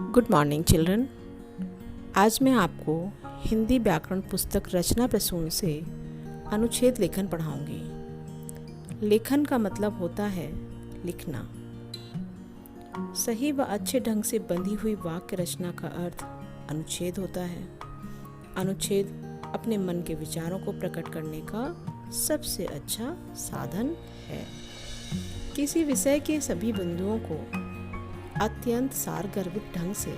Good morning children. आज मैं आपको हिंदी व्याकरण पुस्तक रचना प्रसून से अनुच्छेद लेखन पढ़ाऊंगी। लेखन का मतलब होता है लिखना। सही व अच्छे ढंग से बंधी हुई वाक्य रचना का अर्थ अनुच्छेद होता है। अनुच्छेद अपने मन के विचारों को प्रकट करने का सबसे अच्छा साधन है। किसी विषय के सभी बिंदुओं को अत्यंत सारगर्भित ढंग से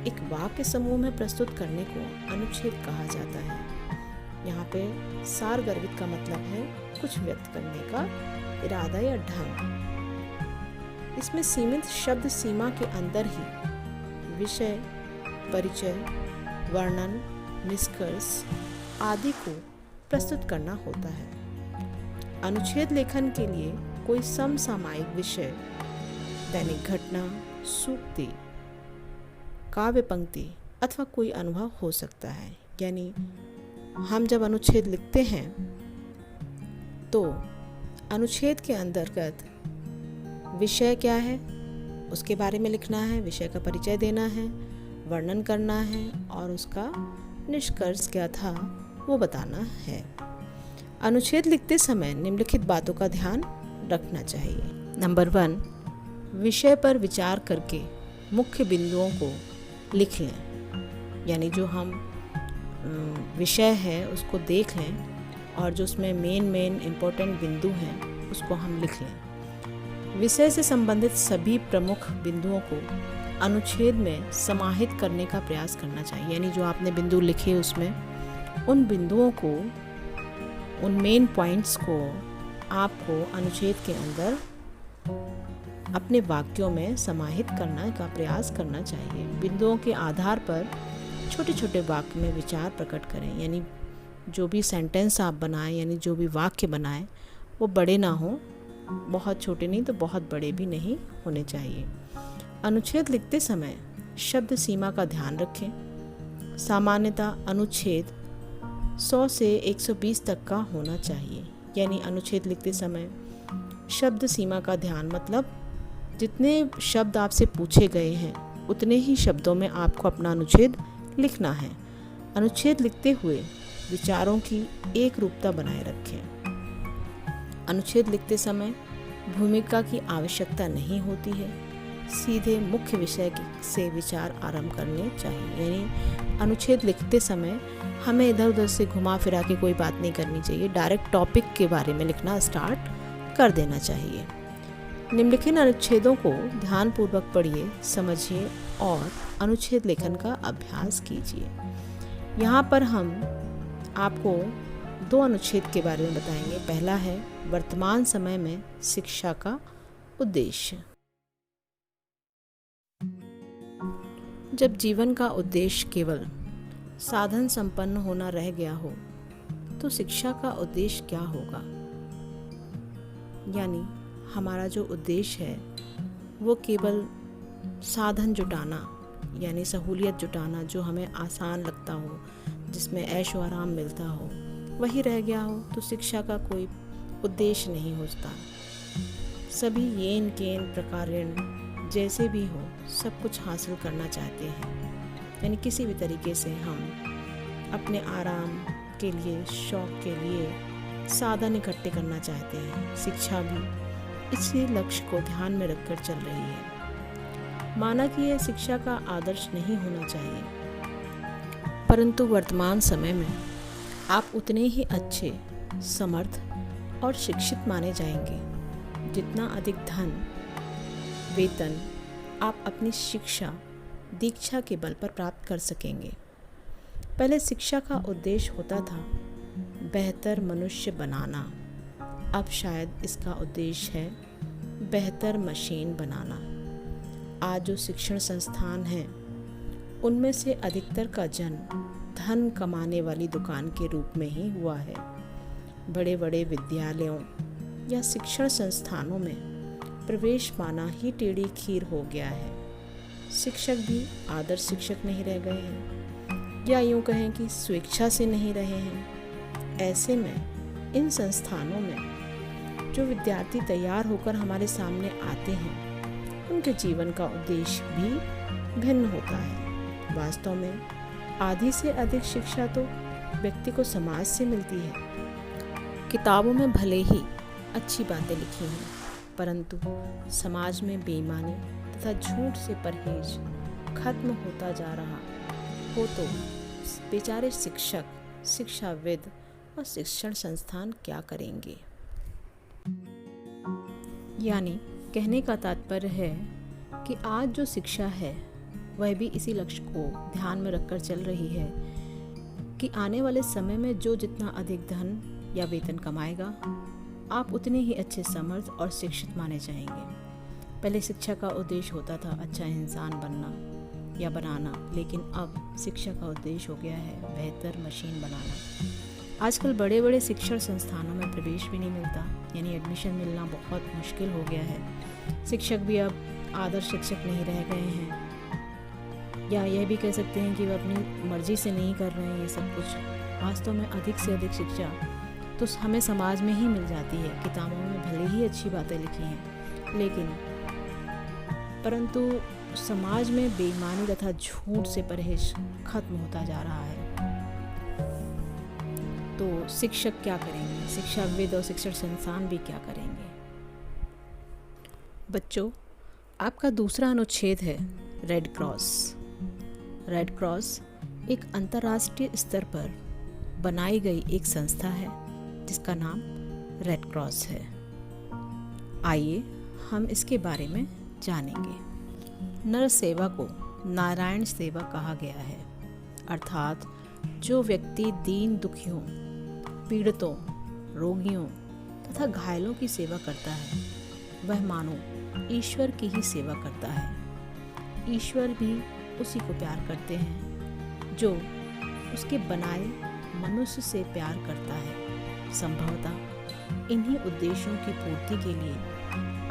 एक वाक्य समूह में प्रस्तुत करने को अनुच्छेद कहा जाता है। यहाँ पे सारगर्भित का मतलब है कुछ व्यक्त करने का इरादा या ढंग। इसमें सीमित शब्द सीमा के अंदर ही विषय, परिचय, वर्णन, निष्कर्ष आदि को प्रस्तुत करना होता है। अनुच्छेद लेखन के लिए कोई समसामयिक विषय, दैनिक घटना, सूक्ति, काव्य पंक्ति अथवा कोई अनुभव हो सकता है। यानी हम जब अनुच्छेद लिखते हैं तो अनुच्छेद के अंतर्गत विषय क्या है उसके बारे में लिखना है, विषय का परिचय देना है, वर्णन करना है और उसका निष्कर्ष क्या था वो बताना है। अनुच्छेद लिखते समय निम्नलिखित बातों का ध्यान रखना चाहिए। नंबर 1, विषय पर विचार करके मुख्य बिंदुओं को लिख लें। यानी जो हम विषय है उसको देख लें और जो उसमें मेन इम्पोर्टेंट बिंदु हैं उसको हम लिख लें। विषय से संबंधित सभी प्रमुख बिंदुओं को अनुच्छेद में समाहित करने का प्रयास करना चाहिए। यानी जो आपने बिंदु लिखे उसमें उन बिंदुओं को, उन मेन पॉइंट्स को आपको अनुच्छेद के अंदर अपने वाक्यों में समाहित करने का प्रयास करना चाहिए। बिंदुओं के आधार पर छोटे छोटे वाक्य में विचार प्रकट करें। यानी जो भी सेंटेंस आप बनाएं, यानी जो भी वाक्य बनाएं वो बड़े ना हो, बहुत छोटे नहीं तो बहुत बड़े भी नहीं होने चाहिए। अनुच्छेद लिखते समय शब्द सीमा का ध्यान रखें। सामान्यतः अनुच्छेद 100 से 120 तक का होना चाहिए। यानी अनुच्छेद लिखते समय शब्द सीमा का ध्यान मतलब जितने शब्द आपसे पूछे गए हैं उतने ही शब्दों में आपको अपना अनुच्छेद लिखना है। अनुच्छेद लिखते हुए विचारों की एक रूपता बनाए रखें। अनुच्छेद लिखते समय भूमिका की आवश्यकता नहीं होती है, सीधे मुख्य विषय से विचार आरंभ करने चाहिए। यानी अनुच्छेद लिखते समय हमें इधर उधर से घुमा फिरा के कोई बात नहीं करनी चाहिए, डायरेक्ट टॉपिक के बारे में लिखना स्टार्ट कर देना चाहिए। निम्नलिखित अनुच्छेदों को ध्यानपूर्वक पढ़िए, समझिए और अनुच्छेद लेखन का अभ्यास कीजिए। यहाँ पर हम आपको 2 अनुच्छेद के बारे में बताएंगे। पहला है वर्तमान समय में शिक्षा का उद्देश्य। जब जीवन का उद्देश्य केवल साधन संपन्न होना रह गया हो तो शिक्षा का उद्देश्य क्या होगा। यानी हमारा जो उद्देश्य है वो केवल साधन जुटाना, यानी सहूलियत जुटाना, जो हमें आसान लगता हो, जिसमें ऐशो आराम मिलता हो, वही रह गया हो तो शिक्षा का कोई उद्देश्य नहीं होता। सभी येन केन प्रकारेण जैसे भी हो सब कुछ हासिल करना चाहते हैं। यानी किसी भी तरीके से हम अपने आराम के लिए, शौक के लिए साधन इकट्ठे करना चाहते हैं। शिक्षा भी इसी लक्ष्य को ध्यान में रखकर चल रही है। माना कि यह शिक्षा का आदर्श नहीं होना चाहिए, परंतु वर्तमान समय में आप उतने ही अच्छे, समर्थ और शिक्षित माने जाएंगे जितना अधिक धन, वेतन आप अपनी शिक्षा, दीक्षा के बल पर प्राप्त कर सकेंगे। पहले शिक्षा का उद्देश्य होता था बेहतर मनुष्य बनाना, अब शायद इसका उद्देश्य है बेहतर मशीन बनाना। आज जो शिक्षण संस्थान हैं उनमें से अधिकतर का जन्म धन कमाने वाली दुकान के रूप में ही हुआ है। बड़े बड़े विद्यालयों या शिक्षण संस्थानों में प्रवेश पाना ही टेढ़ी खीर हो गया है। शिक्षक भी आदर्श शिक्षक नहीं रह गए हैं, या यूँ कहें कि स्वेच्छा से नहीं रहे हैं। ऐसे में इन संस्थानों में जो विद्यार्थी तैयार होकर हमारे सामने आते हैं उनके जीवन का उद्देश्य भी भिन्न होता है। वास्तव में आधी से अधिक शिक्षा तो व्यक्ति को समाज से मिलती है। किताबों में भले ही अच्छी बातें लिखी हैं, परंतु समाज में बेईमानी तथा झूठ से परहेज खत्म होता जा रहा हो तो बेचारे शिक्षक, शिक्षाविद और शिक्षण संस्थान क्या करेंगे। यानी कहने का तात्पर्य है कि आज जो शिक्षा है वह भी इसी लक्ष्य को ध्यान में रखकर चल रही है कि आने वाले समय में जो जितना अधिक धन या वेतन कमाएगा, आप उतने ही अच्छे समर्थ और शिक्षित माने जाएंगे। पहले शिक्षा का उद्देश्य होता था अच्छा इंसान बनना या बनाना, लेकिन अब शिक्षा का उद्देश्य हो गया है बेहतर मशीन बनाना। आजकल बड़े बड़े शिक्षण संस्थानों में प्रवेश भी नहीं मिलता, यानी एडमिशन मिलना बहुत मुश्किल हो गया है। शिक्षक भी अब आदर्श शिक्षक नहीं रह गए हैं, या यह भी कह सकते हैं कि वह अपनी मर्जी से नहीं कर रहे हैं ये सब कुछ। वास्तव में अधिक से अधिक शिक्षा तो हमें समाज में ही मिल जाती है। किताबों में भले ही अच्छी बातें लिखी हैं, लेकिन परंतु समाज में बेईमानी तथा झूठ से परहेज खत्म होता जा रहा है। तो शिक्षक क्या करेंगे, शिक्षाविद और शिक्षण संस्थान भी क्या करेंगे। बच्चों, आपका दूसरा अनुच्छेद है रेड क्रॉस। रेड क्रॉस एक अंतर्राष्ट्रीय स्तर पर बनाई गई एक संस्था है जिसका नाम रेड क्रॉस है। आइए हम इसके बारे में जानेंगे। नर सेवा को नारायण सेवा कहा गया है, अर्थात जो व्यक्ति दीन दुखियों, पीड़ितों, रोगियों तथा घायलों की सेवा करता है वह मानो ईश्वर की ही सेवा करता है। ईश्वर भी उसी को प्यार करते हैं जो उसके बनाए मनुष्य से प्यार करता है। संभवतः इन्हीं उद्देश्यों की पूर्ति के लिए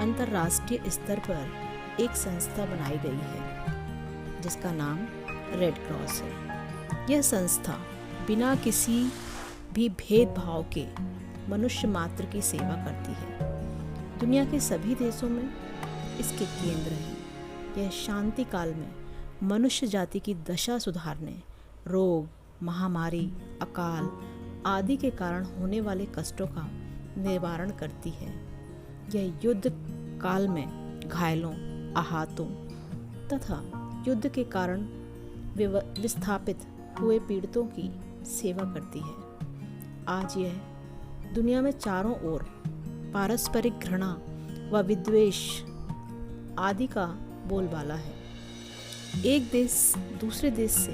अंतर्राष्ट्रीय स्तर पर एक संस्था बनाई गई है जिसका नाम रेड क्रॉस है। यह संस्था बिना किसी भी भेदभाव के मनुष्य मात्र की सेवा करती है। दुनिया के सभी देशों में इसके केंद्र हैं। यह शांति काल में मनुष्य जाति की दशा सुधारने, रोग, महामारी, अकाल आदि के कारण होने वाले कष्टों का निवारण करती है। यह युद्ध काल में घायलों, आहतों तथा युद्ध के कारण विस्थापित हुए पीड़ितों की सेवा करती है। आज यह दुनिया में चारों ओर पारस्परिक घृणा व विद्वेष आदि का बोलबाला है। एक देश दूसरे देश से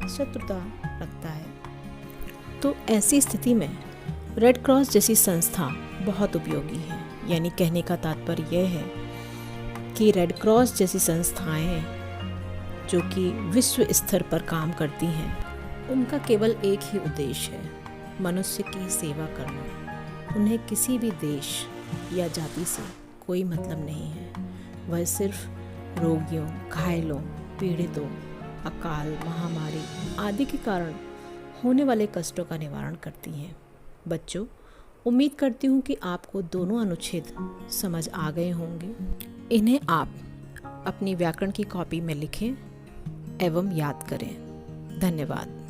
शत्रुता रखता है, तो ऐसी स्थिति में रेड क्रॉस जैसी संस्था बहुत उपयोगी है। यानी कहने का तात्पर्य यह है कि रेड क्रॉस जैसी संस्थाएं जो कि विश्व स्तर पर काम करती हैं, उनका केवल एक ही उद्देश्य है, मनुष्य की सेवा करना। उन्हें किसी भी देश या जाति से कोई मतलब नहीं है। वह सिर्फ रोगियों, घायलों, पीड़ितों, अकाल, महामारी आदि के कारण होने वाले कष्टों का निवारण करती हैं। बच्चों, उम्मीद करती हूँ कि आपको दोनों अनुच्छेद समझ आ गए होंगे। इन्हें आप अपनी व्याकरण की कॉपी में लिखें एवं याद करें। धन्यवाद।